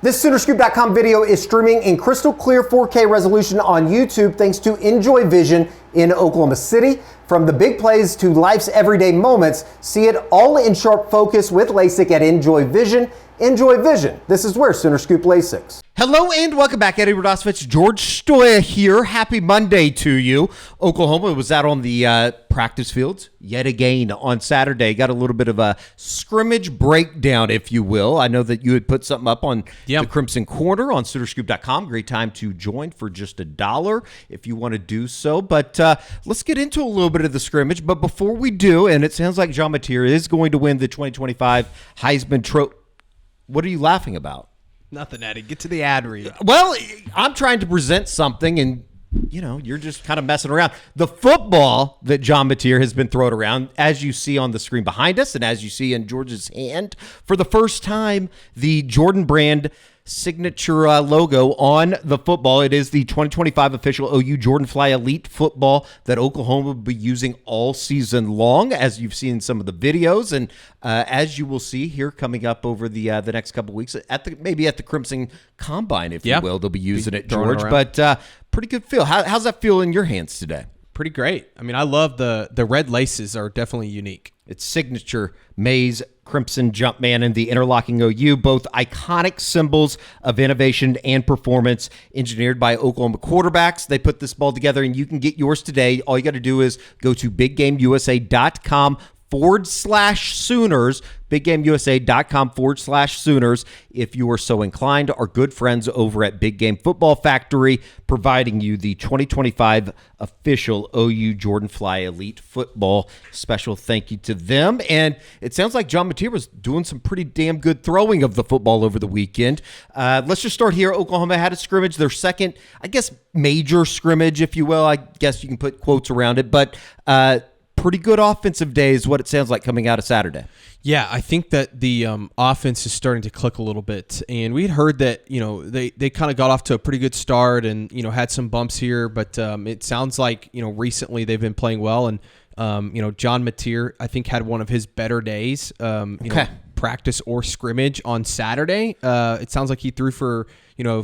This SoonerScoop.com video is streaming in crystal clear 4K resolution on YouTube thanks to Enjoy Vision in Oklahoma City. From the big plays to life's everyday moments, see it all in sharp focus with LASIK at Enjoy Vision. Enjoy Vision. This is where Sooner Scoop LASIK. Hello and welcome back. Eddie Radosovich, George Stoya here. Happy Monday to you. Oklahoma was out on the practice fields yet again on Saturday. Got a little bit of a scrimmage breakdown, if you will. I know that you had put something up on the Crimson Corner on SoonerScoop.com. Great time to join for just $1 if you want to do so. But let's get into a little bit of the scrimmage. But before we do, and it sounds like Jean Mateer is going to win the 2025 Heisman Trophy. What are you laughing about? Nothing, Eddie. Get to the ad read. Well, I'm trying to present something, and you're just kind of messing around. The football that Jean Mateer has been thrown around, as you see on the screen behind us, and as you see in George's hand, for the first time, the Jordan Brand signature logo on the football. It is the 2025 official OU Jordan Fly Elite football that Oklahoma will be using all season long, as you've seen in some of the videos, and as you will see here coming up over the next couple weeks maybe at the Crimson Combine, if you will, they'll be using it, George. But pretty good feel. How's that feel in your hands today? Pretty great. I mean, I love the red laces are definitely unique. It's signature maize, Crimson Jumpman, and the interlocking OU, both iconic symbols of innovation and performance engineered by Oklahoma quarterbacks. They put this ball together, and you can get yours today. All you got to do is go to biggameusa.com/Sooners, biggameusa.com/Sooners, if you are so inclined. Our good friends over at Big Game Football Factory providing you the 2025 official OU Jordan Fly Elite football. Special thank you to them. And it sounds like Jean Mateer was doing some pretty damn good throwing of the football over the weekend. Let's just start here. Oklahoma had a scrimmage, their second, I guess, major scrimmage, if you will. I guess you can put quotes around it, but pretty good offensive day is what it sounds like coming out of Saturday. Yeah, I think that the offense is starting to click a little bit. And we had heard that, they kind of got off to a pretty good start and, had some bumps here. But it sounds like, recently they've been playing well. And, Jean Mateer, I think, had one of his better days, practice or scrimmage on Saturday. It sounds like he threw for,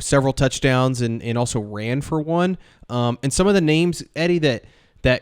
several touchdowns and also ran for one. And some of the names, Eddie, that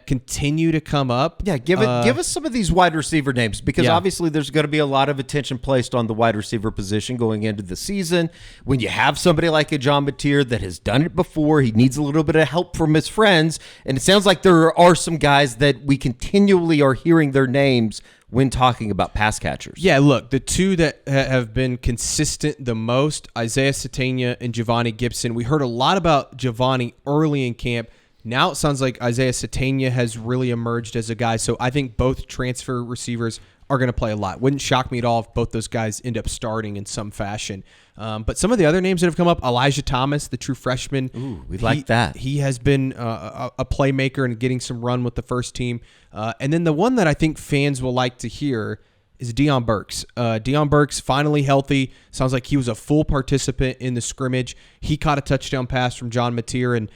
continue to come up. Yeah, give us some of these wide receiver names, because obviously there's going to be a lot of attention placed on the wide receiver position going into the season. When you have somebody like a Jean Mateer that has done it before, he needs a little bit of help from his friends, and it sounds like there are some guys that we continually are hearing their names when talking about pass catchers. Yeah, look, the two that have been consistent the most, Isaiah Satania and Giovanni Gibson. We heard a lot about Giovanni early in camp. Now it sounds like Isaiah Satania has really emerged as a guy, so I think both transfer receivers are going to play a lot. Wouldn't shock me at all if both those guys end up starting in some fashion. But some of the other names that have come up, Elijah Thomas, the true freshman. Ooh, we like that. He has been a playmaker and getting some run with the first team. And then the one that I think fans will like to hear is Deion Burks. Deion Burks finally healthy. Sounds like he was a full participant in the scrimmage. He caught a touchdown pass from Jean Mateer, and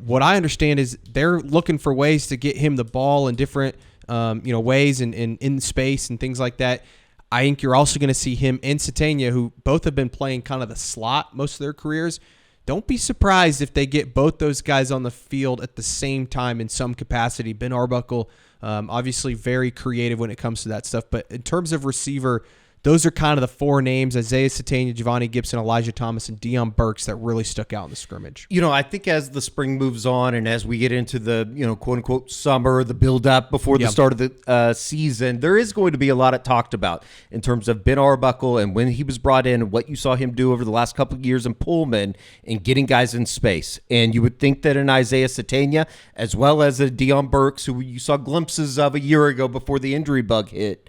what I understand is they're looking for ways to get him the ball in different ways and in space and things like that. I think you're also going to see him and Satania, who both have been playing kind of the slot most of their careers. Don't be surprised if they get both those guys on the field at the same time in some capacity. Ben Arbuckle, obviously very creative when it comes to that stuff. But in terms of receiver, those are kind of the four names: Isaiah Satania, Giovanni Gibson, Elijah Thomas, and Deion Burks that really stuck out in the scrimmage. I think as the spring moves on and as we get into the, quote-unquote summer, the build-up before the start of the season, there is going to be a lot talked about in terms of Ben Arbuckle and when he was brought in and what you saw him do over the last couple of years in Pullman and getting guys in space. And you would think that an Isaiah Satania, as well as a Deion Burks, who you saw glimpses of a year ago before the injury bug hit,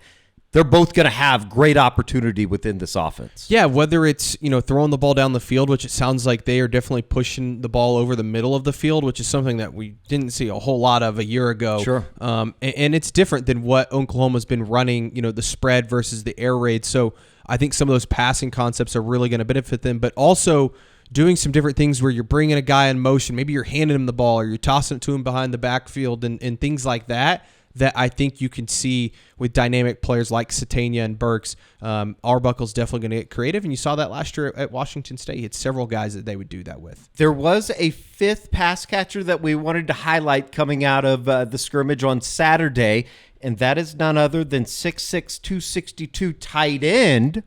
they're both going to have great opportunity within this offense. Yeah, whether it's, throwing the ball down the field, which it sounds like they are definitely pushing the ball over the middle of the field, which is something that we didn't see a whole lot of a year ago. Sure. And it's different than what Oklahoma's been running, the spread versus the air raid. So I think some of those passing concepts are really going to benefit them, but also doing some different things where you're bringing a guy in motion. Maybe you're handing him the ball or you're tossing it to him behind the backfield and things like that. that I think you can see with dynamic players like Satania and Burks. Arbuckle's definitely going to get creative, and you saw that last year at Washington State. He had several guys that they would do that with. There was a fifth pass catcher that we wanted to highlight coming out of the scrimmage on Saturday, and that is none other than 6'6", 262 tight end,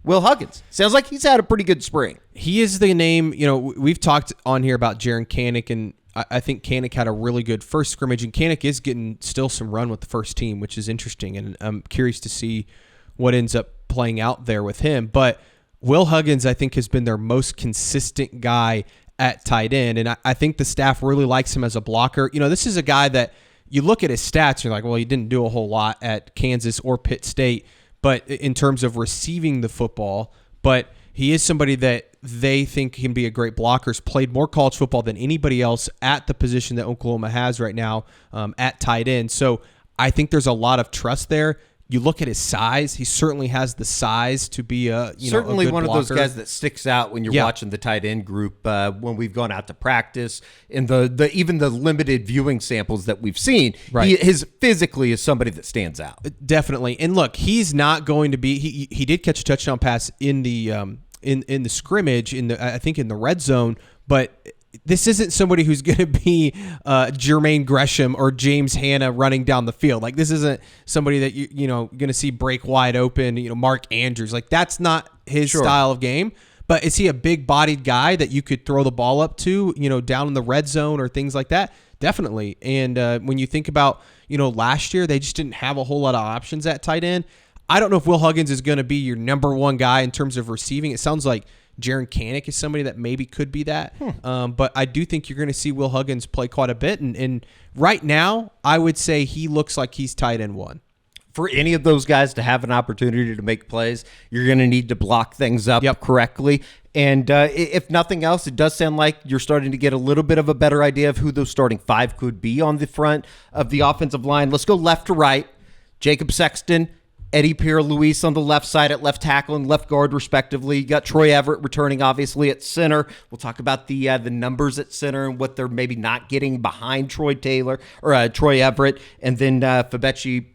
Will Huggins. Sounds like he's had a pretty good spring. He is the name, we've talked on here about Jaron Kanik, and I think Kanik had a really good first scrimmage, and Kanik is getting still some run with the first team, which is interesting, and I'm curious to see what ends up playing out there with him. But Will Huggins, I think, has been their most consistent guy at tight end, and I think the staff really likes him as a blocker. This is a guy that you look at his stats, and you're like, well, he didn't do a whole lot at Kansas or Pitt State, but in terms of receiving the football, but he is somebody that they think can be a great blocker. He's played more college football than anybody else at the position that Oklahoma has right now at tight end. So I think there's a lot of trust there. You look at his size; he certainly has the size to be certainly a good one blocker. of those guys that sticks out when you're watching the tight end group. When we've gone out to practice, in the even the limited viewing samples that we've seen, right. His physically is somebody that stands out. Definitely. And look, he's not going to be. He did catch a touchdown pass in the in the scrimmage I think in the red zone, but this isn't somebody who's going to be Jermaine Gresham or James Hanna running down the field. Like, this isn't somebody that you're going to see break wide open. Mark Andrews, like, that's not his style of game. But is he a big-bodied guy that you could throw the ball up to, down in the red zone or things like that? Definitely. And when you think about last year, they just didn't have a whole lot of options at tight end. I don't know if Will Huggins is going to be your number one guy in terms of receiving. It sounds like Jaron Kanik is somebody that maybe could be that. But I do think you're going to see Will Huggins play quite a bit. And right now, I would say he looks like he's tight end one. For any of those guys to have an opportunity to make plays, you're going to need to block things up correctly. And if nothing else, it does sound like you're starting to get a little bit of a better idea of who those starting five could be on the front of the offensive line. Let's go left to right. Jacob Sexton, Eddie Pierre-Louis on the left side at left tackle and left guard, respectively. You got Troy Everett returning, obviously, at center. We'll talk about the numbers at center and what they're maybe not getting behind Troy Everett. And then Fabechi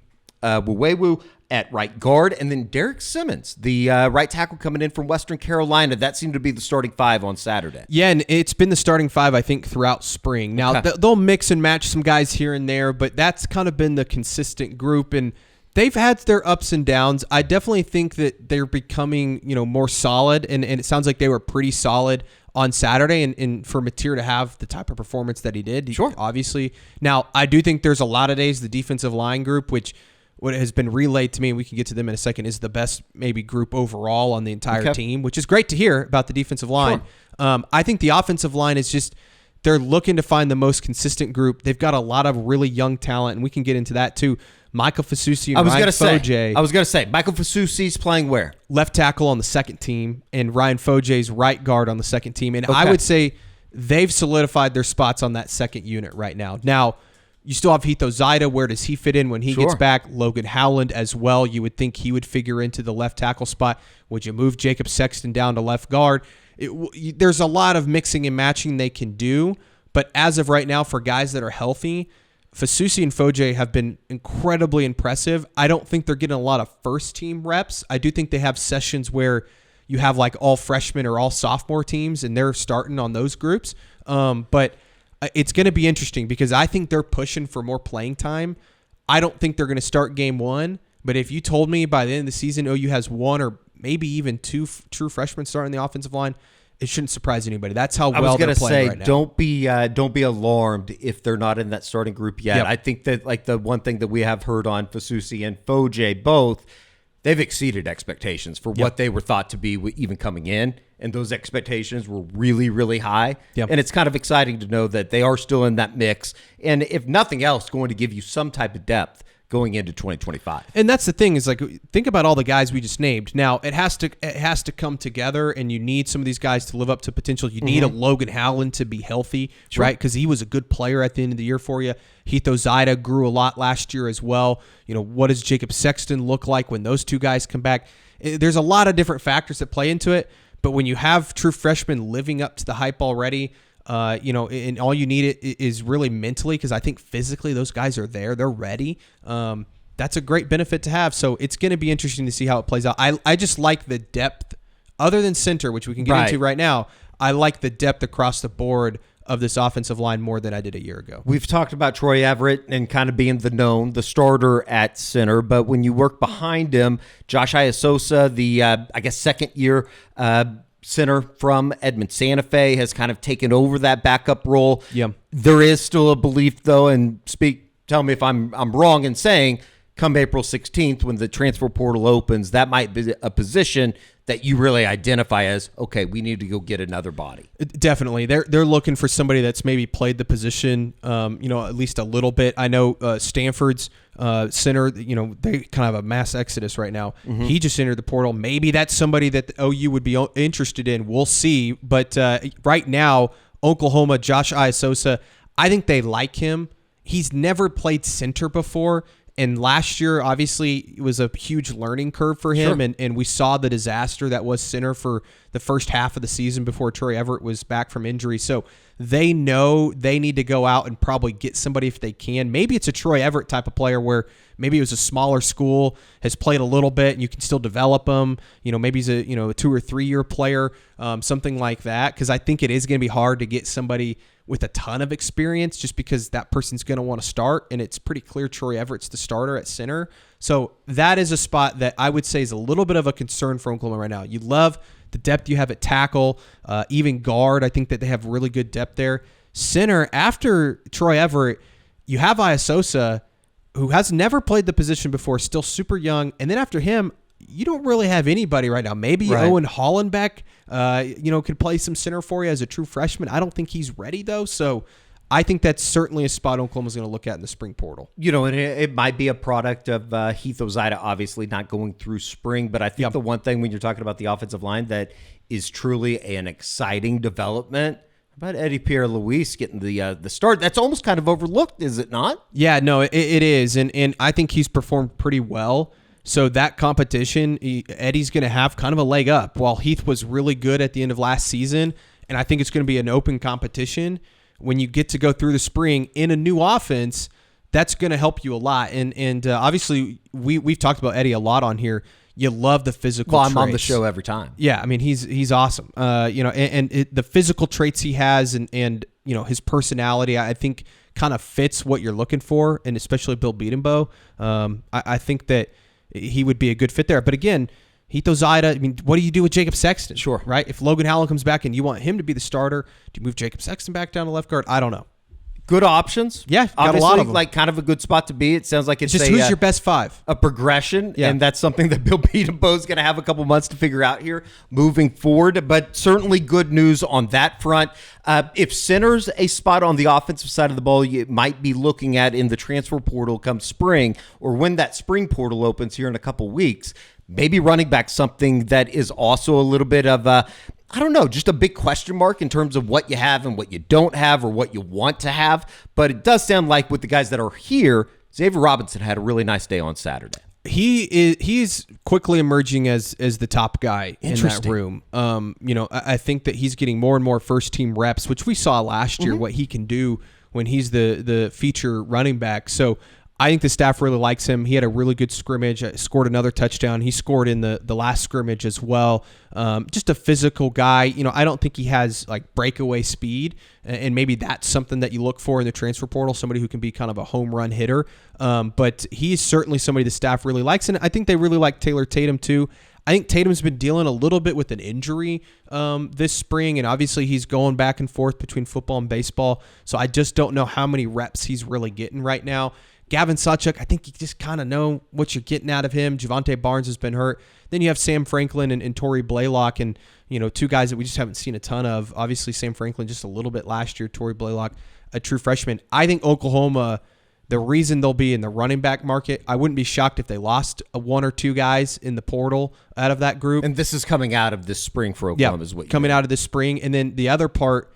Wuwewu at right guard. And then Derek Simmons, the right tackle coming in from Western Carolina. That seemed to be the starting five on Saturday. Yeah, and it's been the starting five, I think, throughout spring. Now, they'll mix and match some guys here and there, but that's kind of been the consistent group. And they've had their ups and downs. I definitely think that they're becoming, more solid, and it sounds like they were pretty solid on Saturday, and for Mateer to have the type of performance that he did, obviously. Now, I do think there's a lot of days the defensive line group, which what has been relayed to me, and we can get to them in a second, is the best maybe group overall on the entire team, which is great to hear about the defensive line. I think the offensive line is just, they're looking to find the most consistent group. They've got a lot of really young talent, and we can get into that too. Michael Fasusi and Ryan Foje. I was going to say, Michael Fasusi's playing where? Left tackle on the second team, and Ryan Foje's right guard on the second team. And I would say they've solidified their spots on that second unit right now. Now, you still have Hito Zaida. Where does he fit in when he gets back? Logan Howland as well. You would think he would figure into the left tackle spot. Would you move Jacob Sexton down to left guard? There's a lot of mixing and matching they can do. But as of right now, for guys that are healthy, Fasusi and Foje have been incredibly impressive. I don't think they're getting a lot of first-team reps. I do think they have sessions where you have like all freshmen or all sophomore teams, and they're starting on those groups. But it's going to be interesting because I think they're pushing for more playing time. I don't think they're going to start game one, but if you told me by the end of the season OU has one or maybe even two true freshmen starting the offensive line, it shouldn't surprise anybody. That's how well they're playing right now. Don't be alarmed if they're not in that starting group yet. I think that like the one thing that we have heard on Fasusi and Foje both, they've exceeded expectations for what they were thought to be even coming in, and those expectations were really, really high. And it's kind of exciting to know that they are still in that mix, and if nothing else, going to give you some type of depth going into 2025. And that's the thing is, like, think about all the guys we just named. Now, it has to come together, and you need some of these guys to live up to potential. You need a Logan Howland to be healthy, right? Because he was a good player at the end of the year for you. Hito Zaida grew a lot last year as well. What does Jacob Sexton look like when those two guys come back? There's a lot of different factors that play into it, but when you have true freshmen living up to the hype already, And all you need is really mentally, because I think physically those guys are there. They're ready. That's a great benefit to have. So it's going to be interesting to see how it plays out. I just like the depth, other than center, which we can get into right now. I like the depth across the board of this offensive line more than I did a year ago. We've talked about Troy Everett and kind of being the starter at center, but when you work behind him, Josh Iasosa, the second year center from Edmond Santa Fe, has kind of taken over that backup role. Yeah. There is still a belief, though, and tell me if I'm wrong in saying, come April 16th, when the transfer portal opens, that might be a position that you really identify as, okay, we need to go get another body. Definitely. They're looking for somebody that's maybe played the position, at least a little bit. I know Stanford's center, they kind of have a mass exodus right now. Mm-hmm. He just entered the portal. Maybe that's somebody that the OU would be interested in. We'll see. But right now, Oklahoma, Josh Iasosa, I think they like him. He's never played center before. And last year, obviously, it was a huge learning curve for him, Sure. and we saw the disaster that was center for the first half of the season before Troy Everett was back from injury. So they know they need to go out and probably get somebody if they can. Maybe it's a Troy Everett type of player where maybe it was a smaller school, has played a little bit, and you can still develop him. Maybe he's a 2 or 3 year player, something like that, because I think it is going to be hard to get somebody with a ton of experience, just because that person's going to want to start, and it's pretty clear Troy Everett's the starter at center. So that is a spot that I would say is a little bit of a concern for Oklahoma right now. You love the depth you have at tackle, even guard. I think that they have really good depth there. Center, after Troy Everett, you have Iasosa, who has never played the position before, still super young, and then after him, you don't really have anybody right now. Maybe right. Owen Hollenbeck, could play some center for you as a true freshman. I don't think he's ready, though. So I think that's certainly a spot Oklahoma's going to look at in the spring portal. And it might be a product of Heath Ozida obviously not going through spring. But I think the one thing when you're talking about the offensive line that is truly an exciting development, about Eddie Pierre-Louis getting the start, that's almost kind of overlooked, is it not? Yeah, no, it is. And I think he's performed pretty well. So that competition, Eddie's going to have kind of a leg up. While Heath was really good at the end of last season, and I think it's going to be an open competition, when you get to go through the spring in a new offense, that's going to help you a lot. And obviously, we've talked about Eddie a lot on here. You love the physical traits. I'm on the show every time. Yeah, I mean, he's awesome. The physical traits he has and his personality, I think, kind of fits what you're looking for, and especially Bill Beatenbow. I think that he would be a good fit there. But again, Heath Ozida, I mean, what do you do with Jacob Sexton? Sure. Right? If Logan Howland comes back and you want him to be the starter, do you move Jacob Sexton back down to left guard? I don't know. Good options. Yeah, got obviously, a lot of them. like kind of a good spot to be. It sounds like it's just who's your best five? A progression, yeah. And that's something that Bill Beatenbow is going to have a couple months to figure out here moving forward. But certainly good news on that front. If center's a spot on the offensive side of the ball, you might be looking at in the transfer portal come spring, or when that spring portal opens here in a couple weeks. Maybe running back, something that is also a little bit of just a big question mark in terms of what you have and what you don't have, or what you want to have. But it does sound like with the guys that are here, Xavier Robinson had a really nice day on Saturday. He's quickly emerging as the top guy in that room. I think that he's getting more and more first team reps, which we saw last year, what he can do when he's the feature running back. So I think the staff really likes him. He had a really good scrimmage, scored another touchdown. He scored in the last scrimmage as well. Just a physical guy. I don't think he has like breakaway speed, and maybe that's something that you look for in the transfer portal, somebody who can be kind of a home run hitter. But he's certainly somebody the staff really likes, and I think they really like Taylor Tatum too. I think Tatum's been dealing a little bit with an injury this spring, and obviously he's going back and forth between football and baseball, so I just don't know how many reps he's really getting right now. Gavin Sawchuk, I think you just kind of know what you're getting out of him. Javonte Barnes has been hurt. Then you have Sam Franklin and Torrey Blaylock, and two guys that we just haven't seen a ton of. Obviously, Sam Franklin just a little bit last year. Torrey Blaylock, a true freshman. I think Oklahoma, the reason they'll be in the running back market, I wouldn't be shocked if they lost one or two guys in the portal out of that group. And this is coming out of this spring for Oklahoma, is what you coming out of this spring. And then the other part,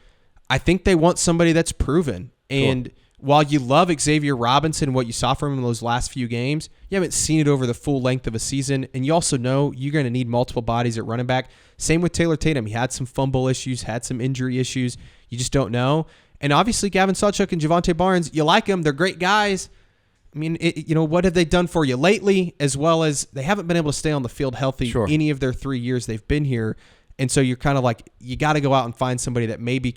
I think they want somebody that's proven. And while you love Xavier Robinson, what you saw from him in those last few games, you haven't seen it over the full length of a season. And you also know you're going to need multiple bodies at running back. Same with Taylor Tatum. He had some fumble issues, had some injury issues. You just don't know. And obviously, Gavin Sawchuk and Javonte Barnes, you like them. They're great guys. I mean, what have they done for you lately? As well as they haven't been able to stay on the field healthy any of their 3 years they've been here. And so you're kind of like, you got to go out and find somebody that maybe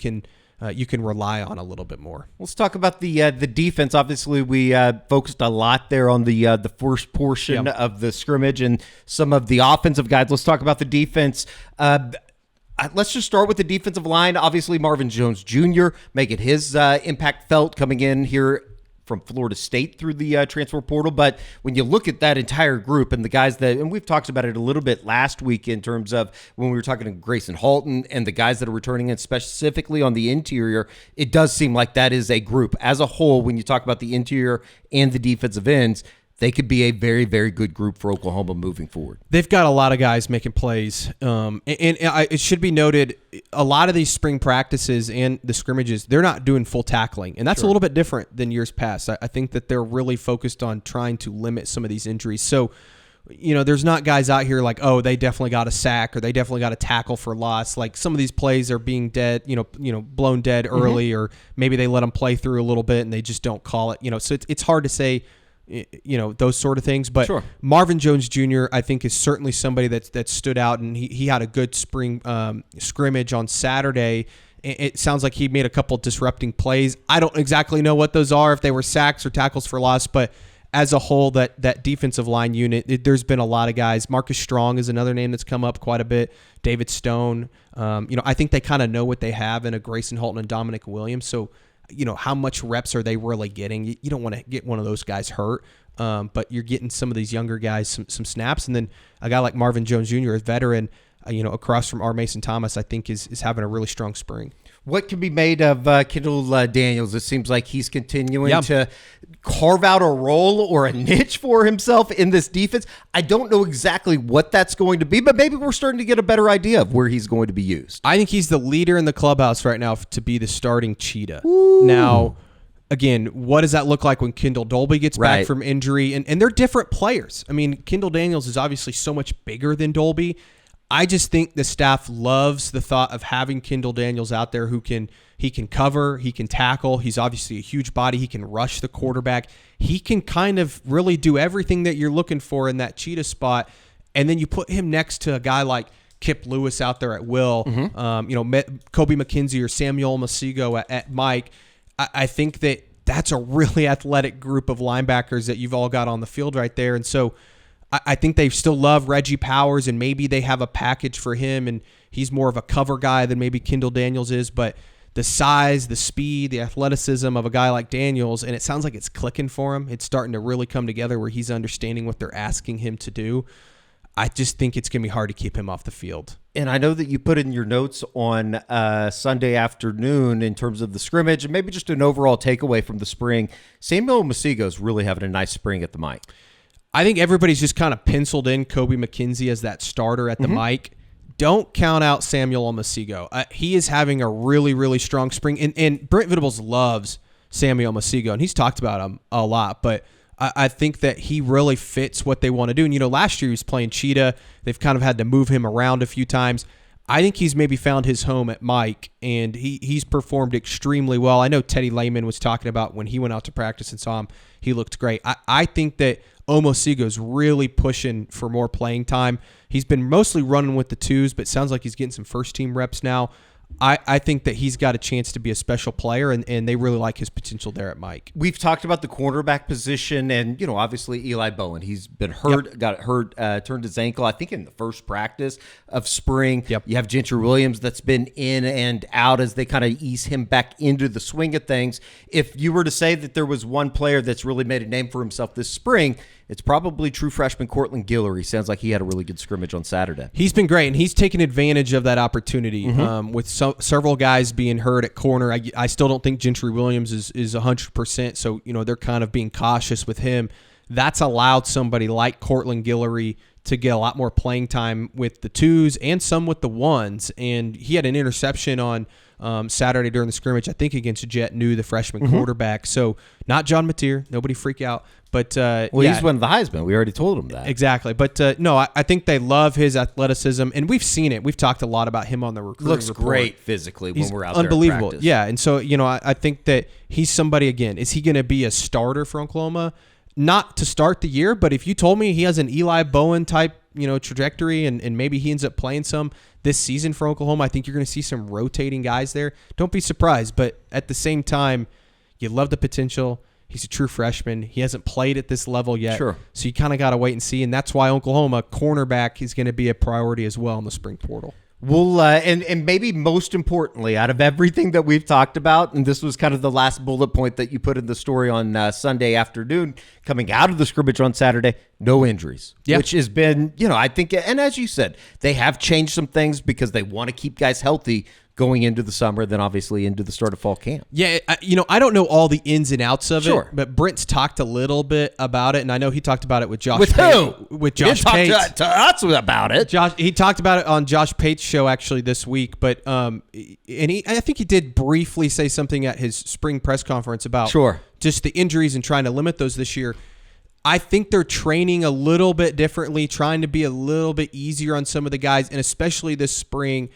you can rely on a little bit more. Let's talk about the defense. Obviously, we focused a lot there on the first portion of the scrimmage and some of the offensive guys. Let's talk about the defense. Let's just start with the defensive line. Obviously, Marvin Jones Jr. making his impact felt coming in here from Florida State through the transfer portal. But when you look at that entire group and the guys and we've talked about it a little bit last week in terms of when we were talking to Grayson Halton and the guys that are returning, and specifically on the interior, it does seem like that is a group as a whole. When you talk about the interior and the defensive ends, they could be a very, very good group for Oklahoma moving forward. They've got a lot of guys making plays. It should be noted, a lot of these spring practices and the scrimmages, they're not doing full tackling. And that's a little bit different than years past. I think that they're really focused on trying to limit some of these injuries. So, there's not guys out here like, oh, they definitely got a sack or they definitely got a tackle for loss. Like some of these plays are being blown dead early, or maybe they let them play through a little bit and they just don't call it. So it's hard to say, those sort of things. But Marvin Jones Jr., I think, is certainly somebody that stood out, and he had a good spring scrimmage on Saturday. It sounds like he made a couple disrupting plays. I don't exactly know what those are, if they were sacks or tackles for loss, but as a whole, that defensive line unit, there's been a lot of guys. Marcus Strong is another name that's come up quite a bit. David Stone. I think they kind of know what they have in a Grayson Halton and Dominic Williams. So, how much reps are they really getting? You don't want to get one of those guys hurt, but you're getting some of these younger guys some snaps. And then a guy like Marvin Jones Jr., a veteran, across from R. Mason Thomas, I think is having a really strong spring. What can be made of Kendall Daniels? It seems like he's continuing to carve out a role or a niche for himself in this defense. I don't know exactly what that's going to be, but maybe we're starting to get a better idea of where he's going to be used. I think he's the leader in the clubhouse right now to be the starting cheetah. Ooh. Now, again, what does that look like when Kendall Dolby gets back from injury? And they're different players. I mean, Kendall Daniels is obviously so much bigger than Dolby. I just think the staff loves the thought of having Kendall Daniels out there who can cover, he can tackle. He's obviously a huge body. He can rush the quarterback. He can kind of really do everything that you're looking for in that cheetah spot. And then you put him next to a guy like Kip Lewis out there at will, Kobe McKenzie or Samuel Masigo at Mike. I think that's a really athletic group of linebackers that you've all got on the field right there. And so I think they still love Reggie Powers, and maybe they have a package for him, and he's more of a cover guy than maybe Kendall Daniels is. But the size, the speed, the athleticism of a guy like Daniels, and it sounds like it's clicking for him. It's starting to really come together where he's understanding what they're asking him to do. I just think it's going to be hard to keep him off the field. And I know that you put in your notes on Sunday afternoon in terms of the scrimmage and maybe just an overall takeaway from the spring. Samuel Masigo's really having a nice spring at the mic. I think everybody's just kind of penciled in Kobe McKenzie as that starter at the mic. Don't count out Samuel Masigo. He is having a really, really strong spring. And Brent Venables loves Samuel Masigo, and he's talked about him a lot. But I think that he really fits what they want to do. And, last year he was playing cheetah. They've kind of had to move him around a few times. I think he's maybe found his home at Mike, and he's performed extremely well. I know Teddy Lehman was talking about when he went out to practice and saw him, he looked great. I think that Omosigo's really pushing for more playing time. He's been mostly running with the twos, but it sounds like he's getting some first-team reps now. I think that he's got a chance to be a special player, and they really like his potential there at Mike. We've talked about the cornerback position, and obviously Eli Bowen. He's been hurt, got hurt, turned his ankle, I think, in the first practice of spring. You have Gentry Williams that's been in and out as they kind of ease him back into the swing of things. If you were to say that there was one player that's really made a name for himself this spring, it's probably true freshman Cortland Guillory. Sounds like he had a really good scrimmage on Saturday. He's been great, and he's taken advantage of that opportunity with several guys being hurt at corner. I still don't think Gentry Williams is 100%, so they're kind of being cautious with him. That's allowed somebody like Cortland Guillory to get a lot more playing time with the twos and some with the ones, and he had an interception on Saturday during the scrimmage, I think against Jet New, the freshman quarterback. So not John Mateer. Nobody freak out. But he's won the Heisman. We already told him that. Exactly. But no, I think they love his athleticism, and we've seen it. We've talked a lot about him on the recruiting Looks report. great physically when we're out unbelievable. there at practice. Yeah, and so I think that he's somebody, again, is he going to be a starter for Oklahoma? Not to start the year, but if you told me he has an Eli Bowen type trajectory and maybe he ends up playing some this season for Oklahoma, I think you're going to see some rotating guys there. Don't be surprised, but at the same time, you love the potential. He's a true freshman. He hasn't played at this level yet. Sure. So you kind of got to wait and see, and that's why Oklahoma cornerback is going to be a priority as well in the spring portal. We'll and maybe most importantly, out of everything that we've talked about, and this was kind of the last bullet point that you put in the story on Sunday afternoon, coming out of the scrimmage on Saturday, no injuries, which has been, I think, and as you said, they have changed some things because they want to keep guys healthy going into the summer, then obviously into the start of fall camp. Yeah, I don't know all the ins and outs of Sure. it, but Brent's talked a little bit about it, and I know he talked about it with Josh. With who? With Josh Pate. To us about it. He talked about it on Josh Pate's show actually this week, but I think he did briefly say something at his spring press conference about just the injuries and trying to limit those this year. I think they're training a little bit differently, trying to be a little bit easier on some of the guys, and especially this spring.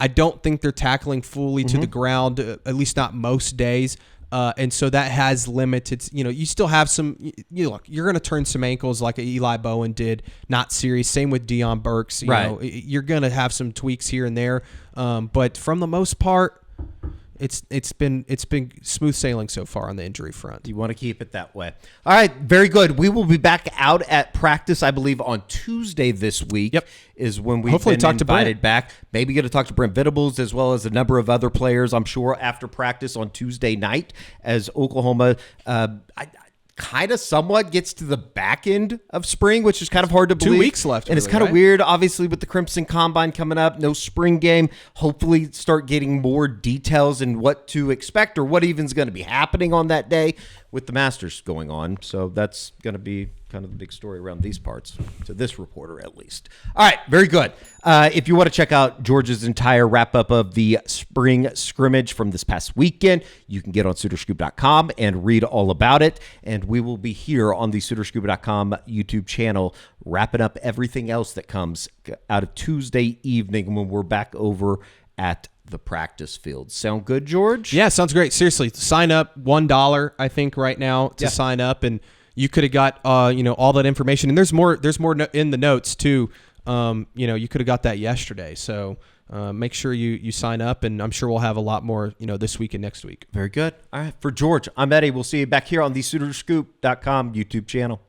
I don't think they're tackling fully to the ground, at least not most days. And so that has limited, you still have some, look, you're going to turn some ankles like Eli Bowen did, not serious. Same with Deion Burks. You're going to have some tweaks here and there. But from the most part, it's been smooth sailing so far on the injury front. You want to keep it that way. All right, very good. We will be back out at practice, I believe, on Tuesday this week. Yep. Is when we've Hopefully been talk to invited Brent. back. Maybe going to talk to Brent Venables as well as a number of other players, I'm sure, after practice on Tuesday night as Oklahoma kind of somewhat gets to the back end of spring, which is kind of hard to believe. 2 weeks left. And it's kind of weird, obviously, with the Crimson Combine coming up, no spring game. Hopefully start getting more details and what to expect or what even's going to be happening on that day with the Masters going on. So that's going to be kind of the big story around these parts, to this reporter at least. All right, very good. If you want to check out George's entire wrap-up of the spring scrimmage from this past weekend, you can get on SoonerScoop.com and read all about it. And we will be here on the SoonerScoop.com YouTube channel wrapping up everything else that comes out of Tuesday evening when we're back over at the practice field. Sound good, George? Yeah, sounds great. Seriously, sign up, $1, I think, right now to sign up, and you could have got all that information. And there's more in the notes too. You could have got that yesterday. So make sure you sign up, and I'm sure we'll have a lot more this week and next week. Very good. All right, for George, I'm Eddie. We'll see you back here on the SoonerScoop.com YouTube channel.